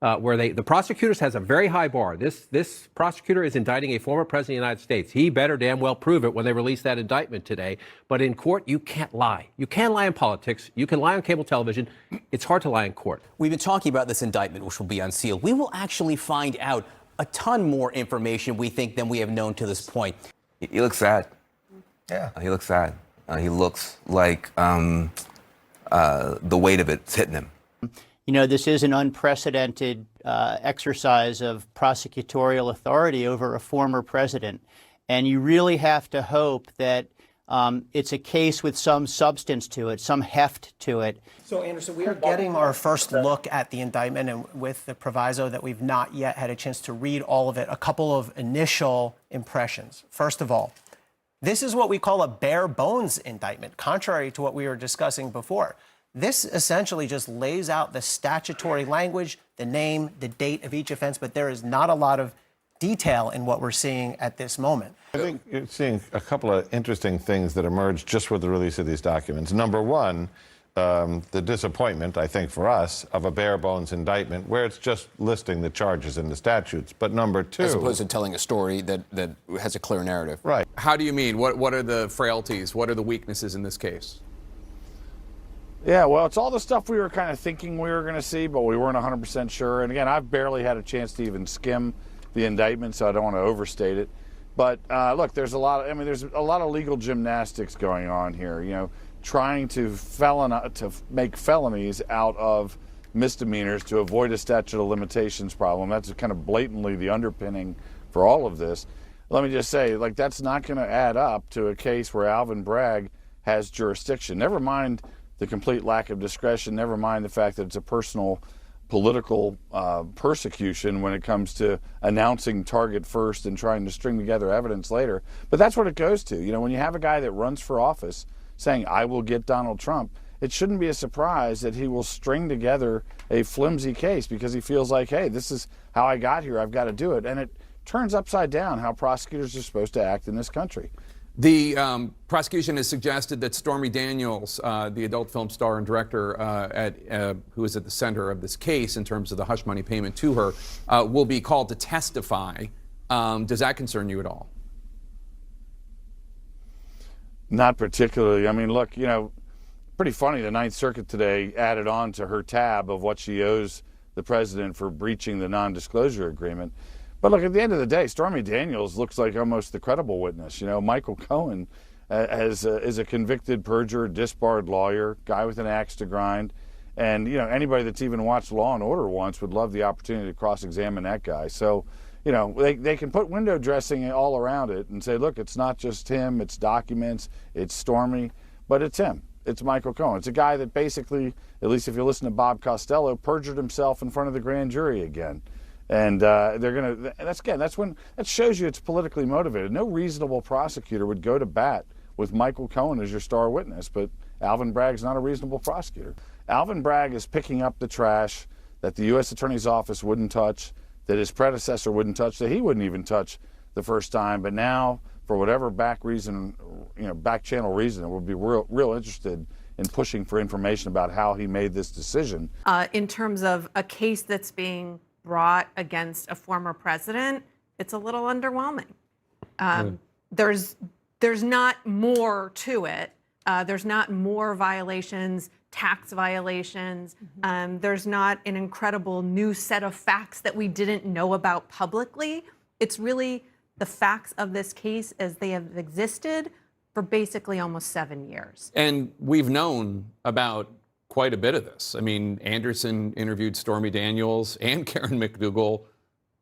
where the prosecutors has a very high bar. This prosecutor is indicting a former president of the United States. He better damn well prove it when they release that indictment today. But in court, you can't lie. You can lie in politics. You can lie on cable television. It's hard to lie in court. We've been talking about this indictment, which will be unsealed. We will actually find out a ton more information, we think, than we have known to this point. He looks sad. Yeah. He looks sad. He looks like the weight of it's hitting him. You know, this is an unprecedented exercise of prosecutorial authority over a former president. And you really have to hope that it's a case with some substance to it, some heft to it. So, Anderson, we are getting our first look at the indictment, and with the proviso that we've not yet had a chance to read all of it, a couple of initial impressions. First of all, this is what we call a bare bones indictment, contrary to what we were discussing before. This essentially just lays out the statutory language, the name, the date of each offense, but there is not a lot of detail in what we're seeing at this moment. I think you're seeing a couple of interesting things that emerged just with the release of these documents. Number one, the disappointment, I think, for us, of a bare bones indictment where it's just listing the charges in the statutes. But number two, as opposed to telling a story that has a clear narrative. Right. How do you mean? What are the frailties? What are the weaknesses in this case? Yeah, well, it's all the stuff we were kind of thinking we were going to see, but we weren't 100% sure. And again, I've barely had a chance to even skim the indictment, so I don't want to overstate it. But look, there's a lot of legal gymnastics going on here. You know, trying to make felonies out of misdemeanors to avoid a statute of limitations problem. That's kind of blatantly the underpinning for all of this. Let me just say, like, that's not going to add up to a case where Alvin Bragg has jurisdiction. Never mind the complete lack of discretion, never mind the fact that it's a personal political persecution when it comes to announcing target first and trying to string together evidence later. But that's what it goes to. You know, when you have a guy that runs for office saying, I will get Donald Trump, it shouldn't be a surprise that he will string together a flimsy case because he feels like, hey, this is how I got here, I've got to do it. And it turns upside down how prosecutors are supposed to act in this country. The prosecution has suggested that Stormy Daniels, the adult film star and director who is at the center of this case in terms of the hush money payment to her, will be called to testify. Does that concern you at all? Not particularly. I mean, look, you know, pretty funny. The Ninth Circuit today added on to her tab of what she owes the president for breaching the non-disclosure agreement. But look, at the end of the day, Stormy Daniels looks like almost the credible witness. You know, Michael Cohen is a convicted perjurer, disbarred lawyer, guy with an axe to grind. And, you know, anybody that's even watched Law and Order once would love the opportunity to cross-examine that guy. So, you know, they can put window dressing all around it and say, look, it's not just him, it's documents, it's Stormy, but it's him. It's Michael Cohen. It's a guy that basically, at least if you listen to Bob Costello, perjured himself in front of the grand jury again. And that shows you it's politically motivated. No reasonable prosecutor would go to bat with Michael Cohen as your star witness, but Alvin Bragg's not a reasonable prosecutor. Alvin Bragg is picking up the trash that the U.S. Attorney's Office wouldn't touch, that his predecessor wouldn't touch, that he wouldn't even touch the first time. But now, for whatever back channel reason, we'll be real interested in pushing for information about how he made this decision. In terms of a case that's being brought against a former president, it's a little underwhelming. There's not more to it. There's not more violations, tax violations. There's not an incredible new set of facts that we didn't know about publicly. It's really the facts of this case as they have existed for basically almost 7 years. And we've known about quite a bit of this. I mean, Anderson interviewed Stormy Daniels and Karen McDougal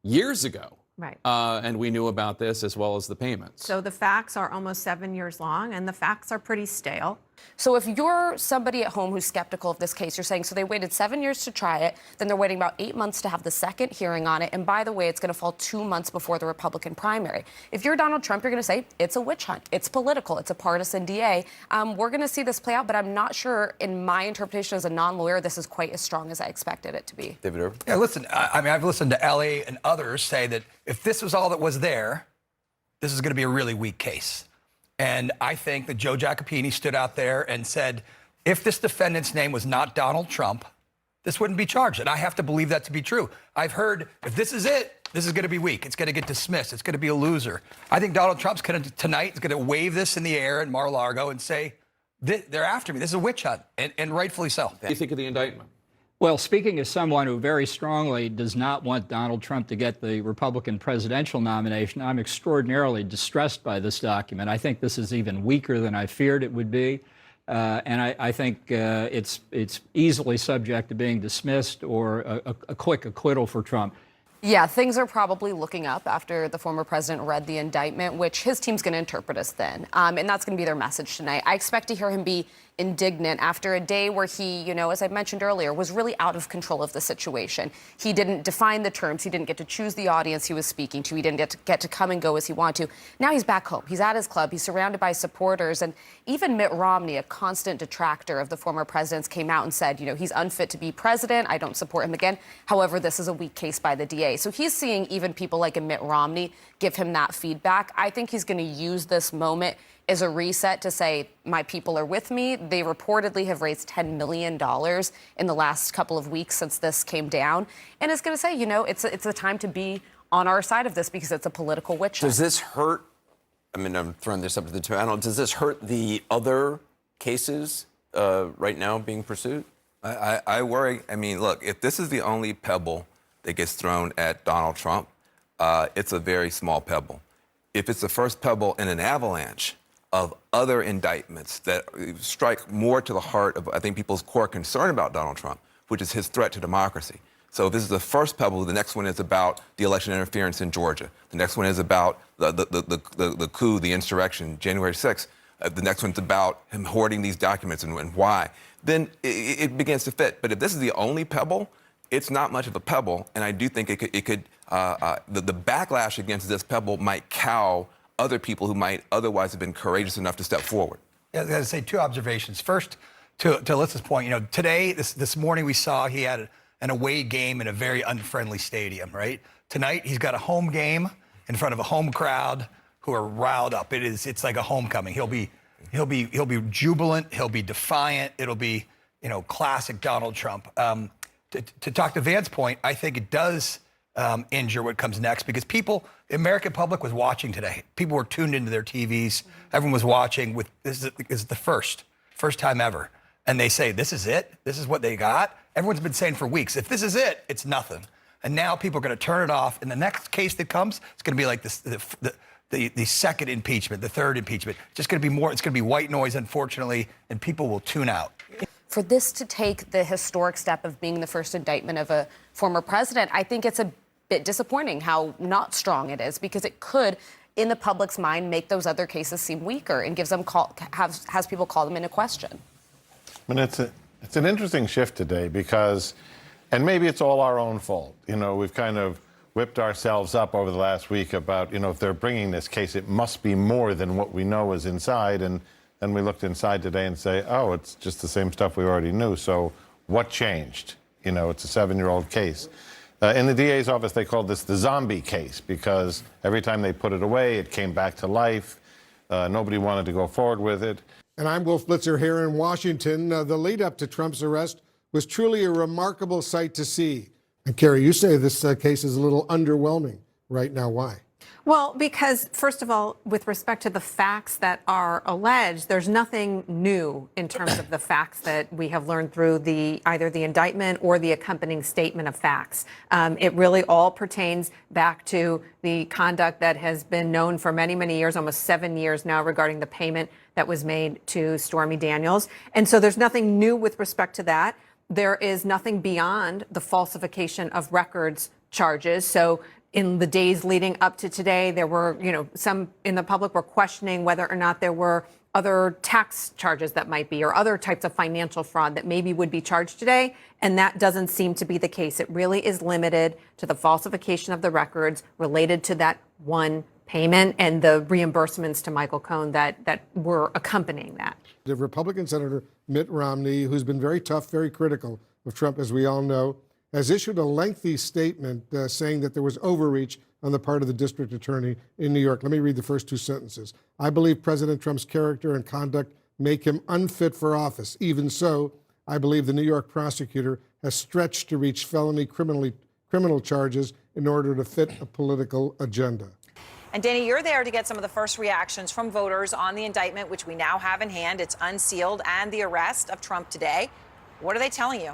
years ago. Right. And we knew about this as well as the payments. So the facts are almost 7 years long, and the facts are pretty stale. So if you're somebody at home who's skeptical of this case, you're saying, so they waited 7 years to try it, then they're waiting about 8 months to have the second hearing on it, and by the way, it's going to fall 2 months before the Republican primary. If you're Donald Trump, you're going to say, it's a witch hunt, it's political, it's a partisan DA. We're going to see this play out, but I'm not sure, in my interpretation as a non-lawyer, this is quite as strong as I expected it to be. David Irvin? Yeah, listen, I mean, I've listened to Ellie and others say that if this was all that was there, this is going to be a really weak case. And I think that Joe Jacopini stood out there and said, if this defendant's name was not Donald Trump, this wouldn't be charged. And I have to believe that to be true. I've heard if this is it, this is going to be weak. It's going to get dismissed. It's going to be a loser. I think Donald Trump's going to tonight is going to wave this in the air in Mar-a-Lago and say, they're after me. This is a witch hunt, and rightfully so. What do you think of the indictment? Well, speaking as someone who very strongly does not want Donald Trump to get the Republican presidential nomination, I'm extraordinarily distressed by this document. I think this is even weaker than I feared it would be. And I think it's easily subject to being dismissed or a quick acquittal for Trump. Yeah, things are probably looking up after the former president read the indictment, which his team's going to interpret as thin. And that's going to be their message tonight. I expect to hear him be indignant after a day where he, you know, as I mentioned earlier, was really out of control of the situation. He didn't define the terms. He didn't get to choose the audience he was speaking to. He didn't get to come and go as he wanted to. Now he's back home. He's at his club. He's surrounded by supporters. And even Mitt Romney, a constant detractor of the former president's, came out and said, you know, he's unfit to be president. I don't support him again. However, this is a weak case by the DA. So he's seeing even people like a Mitt Romney give him that feedback. I think he's going to use this moment as a reset to say, my people are with me. They reportedly have raised $10 million in the last couple of weeks since this came down. And it's going to say, you know, it's a time to be on our side of this because it's a political witch hunt. Does this hurt? I mean, I'm throwing this up to the panel. Does this hurt the other cases right now being pursued? I worry. I mean, look, if this is the only pebble that gets thrown at Donald Trump, it's a very small pebble. If it's the first pebble in an avalanche of other indictments that strike more to the heart of, I think, people's core concern about Donald Trump, which is his threat to democracy. So if this is the first pebble, the next one is about the election interference in Georgia. The next one is about the coup, the insurrection, January 6th. The next one's about him hoarding these documents and why. Then it begins to fit. But if this is the only pebble, it's not much of a pebble, and I do think the backlash against this pebble might cow other people who might otherwise have been courageous enough to step forward. Yeah, I got to say two observations. First, to Alyssa's point, you know, today, this morning we saw he had an away game in a very unfriendly stadium, right? Tonight he's got a home game in front of a home crowd who are riled up. It's like a homecoming. He'll be jubilant. He'll be defiant. It'll be, you know, classic Donald Trump. To talk to Van's point, I think it does injure what comes next because the American public was watching today. People were tuned into their TVs. Everyone was watching. This is the first time ever. And they say, this is it? This is what they got? Everyone's been saying for weeks, if this is it, it's nothing. And now people are going to turn it off. And the next case that comes, it's going to be like the second impeachment, the third impeachment. It's just going to be more. It's going to be white noise, unfortunately, and people will tune out. For this to take the historic step of being the first indictment of a former president, I think it's a bit disappointing how not strong it is because it could, in the public's mind, make those other cases seem weaker and gives them has people call them into question. I mean, it's an interesting shift today because, and maybe it's all our own fault. You know, we've kind of whipped ourselves up over the last week about, you know, if they're bringing this case, it must be more than what we know is inside. And then we looked inside today and say, oh, it's just the same stuff we already knew. So what changed? You know, it's a 7-year-old case. In the DA's office, they called this the zombie case because every time they put it away, it came back to life. Nobody wanted to go forward with it. And I'm Wolf Blitzer here in Washington. The lead up to Trump's arrest was truly a remarkable sight to see. And Carrie, you say this case is a little underwhelming right now. Why? Well, because first of all, with respect to the facts that are alleged, there's nothing new in terms of the facts that we have learned through either the indictment or the accompanying statement of facts. It really all pertains back to the conduct that has been known for many, many years, almost 7 years now, regarding the payment that was made to Stormy Daniels. And so there's nothing new with respect to that. There is nothing beyond the falsification of records charges. So in the days leading up to today, there were, you know, some in the public were questioning whether or not there were other tax charges that might be or other types of financial fraud that maybe would be charged today. And that doesn't seem to be the case. It really is limited to the falsification of the records related to that one payment and the reimbursements to Michael Cohen that were accompanying that. The Republican Senator Mitt Romney, who's been very tough, very critical of Trump, as we all know, has issued a lengthy statement saying that there was overreach on the part of the district attorney in New York. Let me read the first two sentences. I believe President Trump's character and conduct make him unfit for office. Even so, I believe the New York prosecutor has stretched to reach felony criminal charges in order to fit a political agenda. And Danny, you're there to get some of the first reactions from voters on the indictment, which we now have in hand. It's unsealed, and the arrest of Trump today. What are they telling you?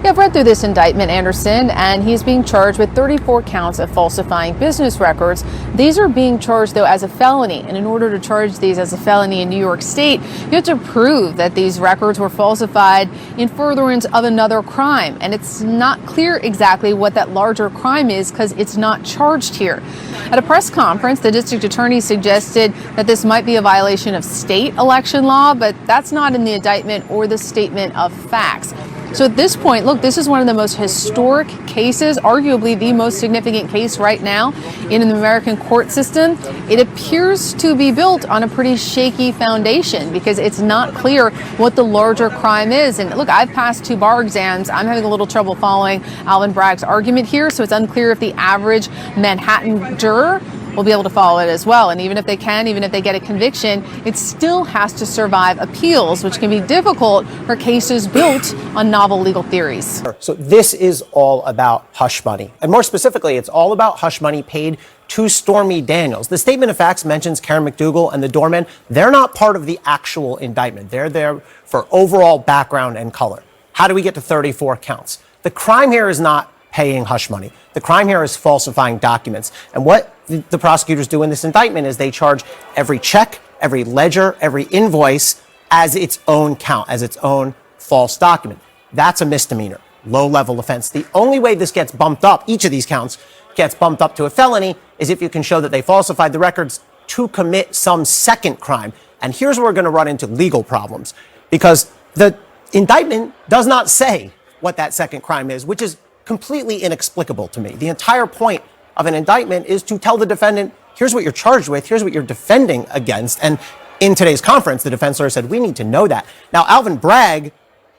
Yeah, I've read through this indictment, Anderson, and he's being charged with 34 counts of falsifying business records. These are being charged, though, as a felony. And in order to charge these as a felony in New York State, you have to prove that these records were falsified in furtherance of another crime. And it's not clear exactly what that larger crime is because it's not charged here. At a press conference, the district attorney suggested that this might be a violation of state election law, but that's not in the indictment or the statement of facts. So at this point, look, this is one of the most historic cases, arguably the most significant case right now in the American court system. It appears to be built on a pretty shaky foundation because it's not clear what the larger crime is. And look, I've passed 2 bar exams. I'm having a little trouble following Alvin Bragg's argument here. So it's unclear if the average Manhattan juror will be able to follow it as well. And even if they can, even if they get a conviction, it still has to survive appeals, which can be difficult for cases built on novel legal theories. So this is all about hush money. And more specifically, it's all about hush money paid to Stormy Daniels. The statement of facts mentions Karen McDougal and the doorman. They're not part of the actual indictment. They're there for overall background and color. How do we get to 34 counts? The crime here is not paying hush money. The crime here is falsifying documents. And what the prosecutors do in this indictment is they charge every check, every ledger, every invoice as its own count, as its own false document. That's a misdemeanor, low-level offense. The only way this gets bumped up, each of these counts gets bumped up to a felony, is if you can show that they falsified the records to commit some second crime. And here's where we're going to run into legal problems, because the indictment does not say what that second crime is, which is completely inexplicable to me. The entire point of an indictment is to tell the defendant, here's what you're charged with, here's what you're defending against. And in today's conference, the defense lawyer said, we need to know that. Now, Alvin Bragg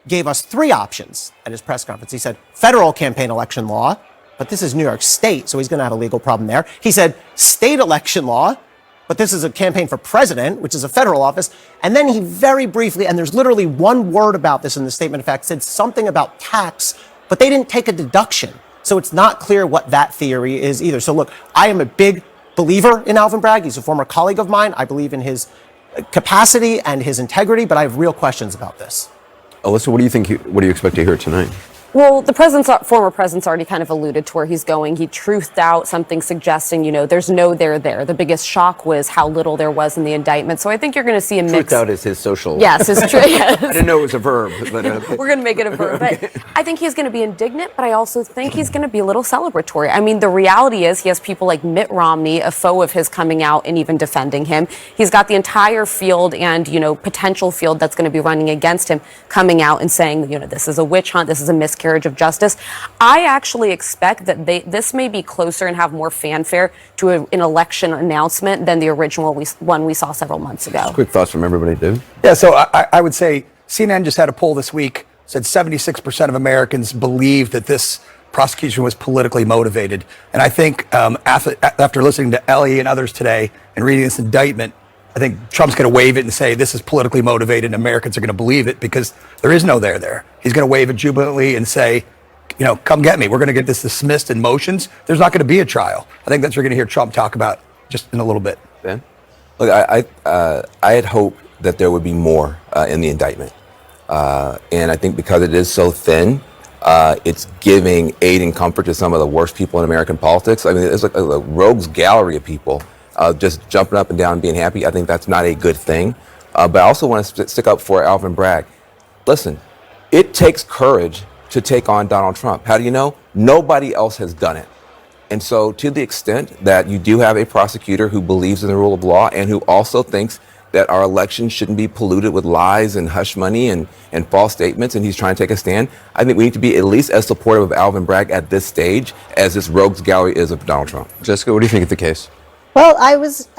gave us 3 options at his press conference. He said, federal campaign election law, but this is New York State, so he's going to have a legal problem there. He said, state election law, but this is a campaign for president, which is a federal office. And then he very briefly, and there's literally one word about this in the statement of facts, said something about tax, but they didn't take a deduction. So it's not clear what that theory is either. So look, I am a big believer in Alvin Bragg. He's a former colleague of mine. I believe in his capacity and his integrity, but I have real questions about this. Alyssa, what do you expect to hear tonight? Well, the former president's already kind of alluded to where he's going. He truthed out something suggesting, there's no there there. The biggest shock was how little there was in the indictment. So I think you're going to see a mix. Truthed out is his social. Yes, it's true. Yes. I didn't know it was a verb. But, we're going to make it a verb. But I think he's going to be indignant, but I also think he's going to be a little celebratory. I mean, the reality is he has people like Mitt Romney, a foe of his, coming out and even defending him. He's got the entire field and, potential field that's going to be running against him coming out and saying, this is a witch hunt, this is a miscarriage of justice. I actually expect that this may be closer and have more fanfare to an election announcement than the original one we saw several months ago. quick thoughts from everybody, dude. Yeah, so I would say CNN just had a poll this week, said 76% of Americans believe that this prosecution was politically motivated. And I think after listening to Ellie and others today and reading this indictment, I think Trump's going to wave it and say this is politically motivated and Americans are going to believe it because there is no there. He's going to wave it jubilantly and say, come get me. We're going to get this dismissed in motions. There's not going to be a trial. I think that's what you're going to hear Trump talk about just in a little bit. Ben? Look, I had hoped that there would be more in the indictment. And I think because it is so thin, it's giving aid and comfort to some of the worst people in American politics. I mean, it's like a rogues gallery of people just jumping up and down and being happy. I think that's not a good thing. But I also want to stick up for Alvin Bragg. Listen, it takes courage to take on Donald Trump. How do you know? Nobody else has done it. And so to the extent that you do have a prosecutor who believes in the rule of law and who also thinks that our election shouldn't be polluted with lies and hush money and false statements, and he's trying to take a stand, I think we need to be at least as supportive of Alvin Bragg at this stage as this rogues gallery is of Donald Trump. Jessica, what do you think of the case? Well, I was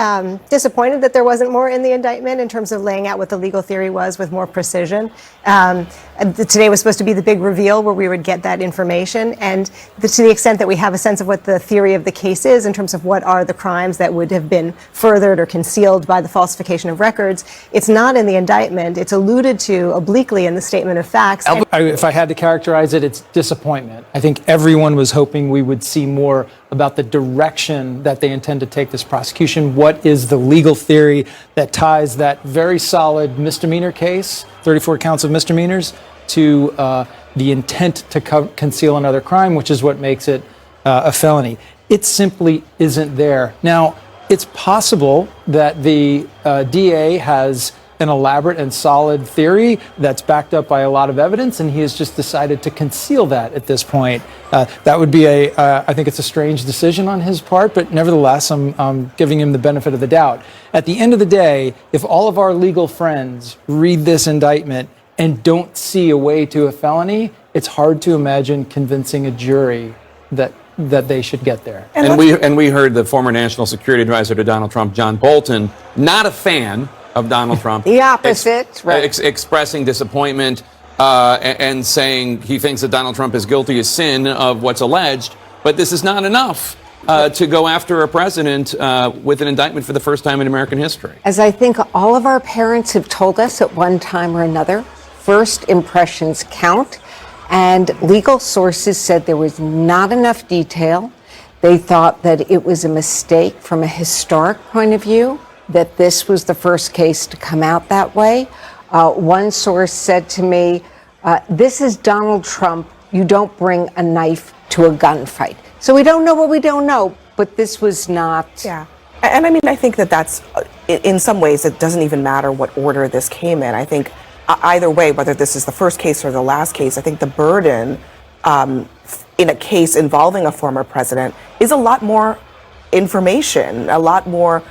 disappointed that there wasn't more in the indictment in terms of laying out what the legal theory was with more precision. Today was supposed to be the big reveal where we would get that information. And to the extent that we have a sense of what the theory of the case is in terms of what are the crimes that would have been furthered or concealed by the falsification of records, it's not in the indictment. It's alluded to obliquely in the statement of facts. If I had to characterize it, it's disappointment. I think everyone was hoping we would see more about the direction that they intend to take this prosecution. What is the legal theory that ties that very solid misdemeanor case, 34 counts of misdemeanors, to the intent to conceal another crime, which is what makes it a felony? It simply isn't there. Now, it's possible that the DA has an elaborate and solid theory that's backed up by a lot of evidence, and he has just decided to conceal that at this point. That would be I think it's a strange decision on his part, but nevertheless, I'm giving him the benefit of the doubt. At the end of the day, if all of our legal friends read this indictment and don't see a way to a felony, it's hard to imagine convincing a jury that they should get there. And we heard the former national security advisor to Donald Trump, John Bolton, not a fan of Donald Trump. The opposite, right. Expressing disappointment and saying he thinks that Donald Trump is guilty as sin of what's alleged, but this is not enough to go after a president with an indictment for the first time in American history. As I think all of our parents have told us at one time or another, first impressions count, and legal sources said there was not enough detail. They thought that it was a mistake from a historic point of view, that this was the first case to come out that way. One source said to me, this is Donald Trump. You don't bring a knife to a gunfight. So we don't know what we don't know, but this was not. Yeah. And I mean, I think that's, in some ways, it doesn't even matter what order this came in. I think either way, whether this is the first case or the last case, I think the burden in a case involving a former president is a lot more information, a lot more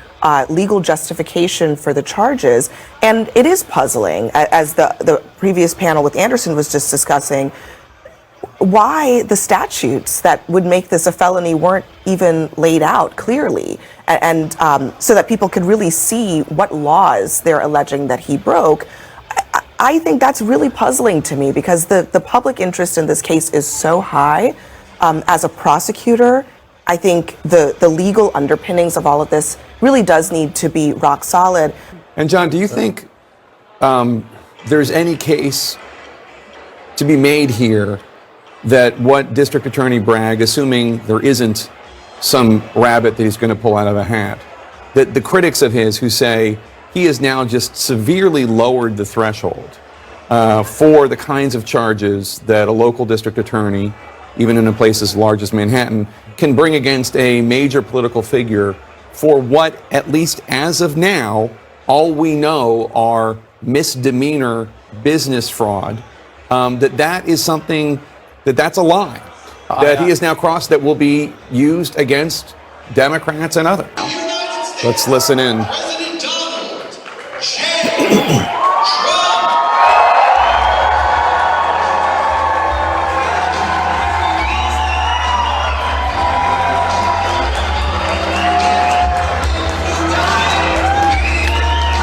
legal justification for the charges. And it is puzzling, as the previous panel with Anderson was just discussing, why the statutes that would make this a felony weren't even laid out clearly, and so that people could really see what laws they're alleging that he broke. I think that's really puzzling to me, because the public interest in this case is so high. As a prosecutor, I think the legal underpinnings of all of this really does need to be rock solid. And John, do you think there's any case to be made here that what District Attorney Bragg, assuming there isn't some rabbit that he's going to pull out of a hat, that the critics of his who say he has now just severely lowered the threshold for the kinds of charges that a local district attorney, even in a place as large as Manhattan, can bring against a major political figure for what, at least as of now, all we know are misdemeanor business fraud, that is something that's a line that he has now crossed that will be used against Democrats and others. Let's listen in.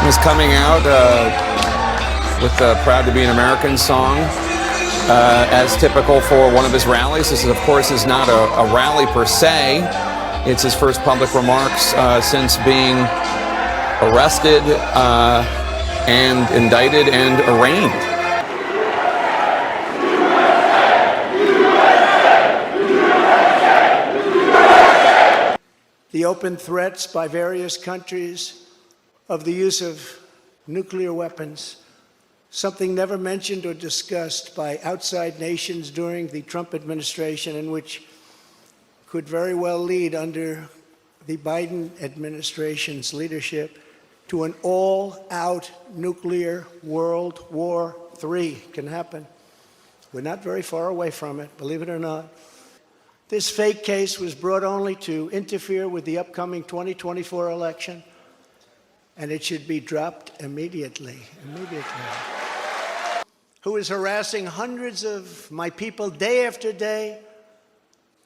Is coming out with the Proud to Be an American song, as typical for one of his rallies. This, of course, is not a rally per se. It's his first public remarks since being arrested and indicted and arraigned. The open threats by various countries of the use of nuclear weapons, something never mentioned or discussed by outside nations during the Trump administration, and which could very well lead under the Biden administration's leadership to an all-out nuclear World War III can happen. We're not very far away from it, believe it or not. This fake case was brought only to interfere with the upcoming 2024 election, and it should be dropped immediately. Who is harassing hundreds of my people day after day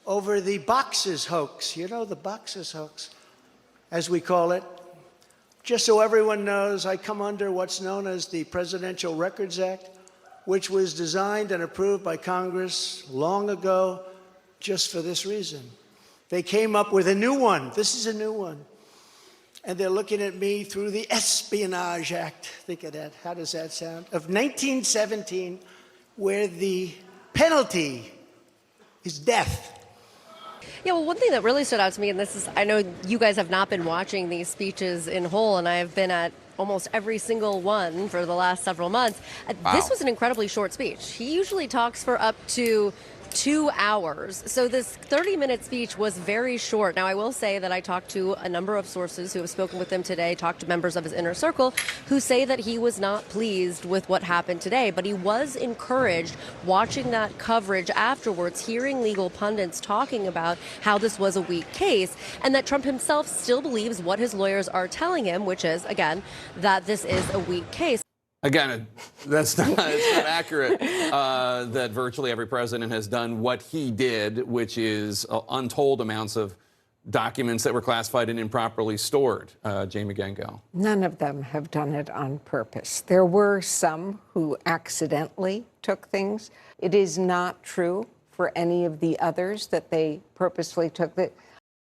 over the boxes hoax. You know, the boxes hoax. as we call it. Just so everyone knows, I come under what's known as the Presidential Records Act, which was designed and approved by Congress long ago just for this reason. They came up with a new one. This is a new one. And they're looking at me through the Espionage Act. Think of that. How does that sound? Of 1917, where the penalty is death. Yeah, well, one thing that really stood out to me, and this is, I know you guys have not been watching these speeches in whole, and I have been at almost every single one for the last several months. Wow. This was an incredibly short speech. He usually talks for up to 2 hours. So this 30-minute speech was very short. Now, I will say that I talked to a number of sources who have spoken with him today, talked to members of his inner circle, who say that he was not pleased with what happened today. But he was encouraged watching that coverage afterwards, hearing legal pundits talking about how this was a weak case, and that Trump himself still believes what his lawyers are telling him, which is, again, that this is a weak case. Again, that's not, it's not accurate that virtually every president has done what he did, which is untold amounts of documents that were classified and improperly stored. Jamie Gangel. None of them have done it on purpose. There were some who accidentally took things. It is not true for any of the others that they purposely took.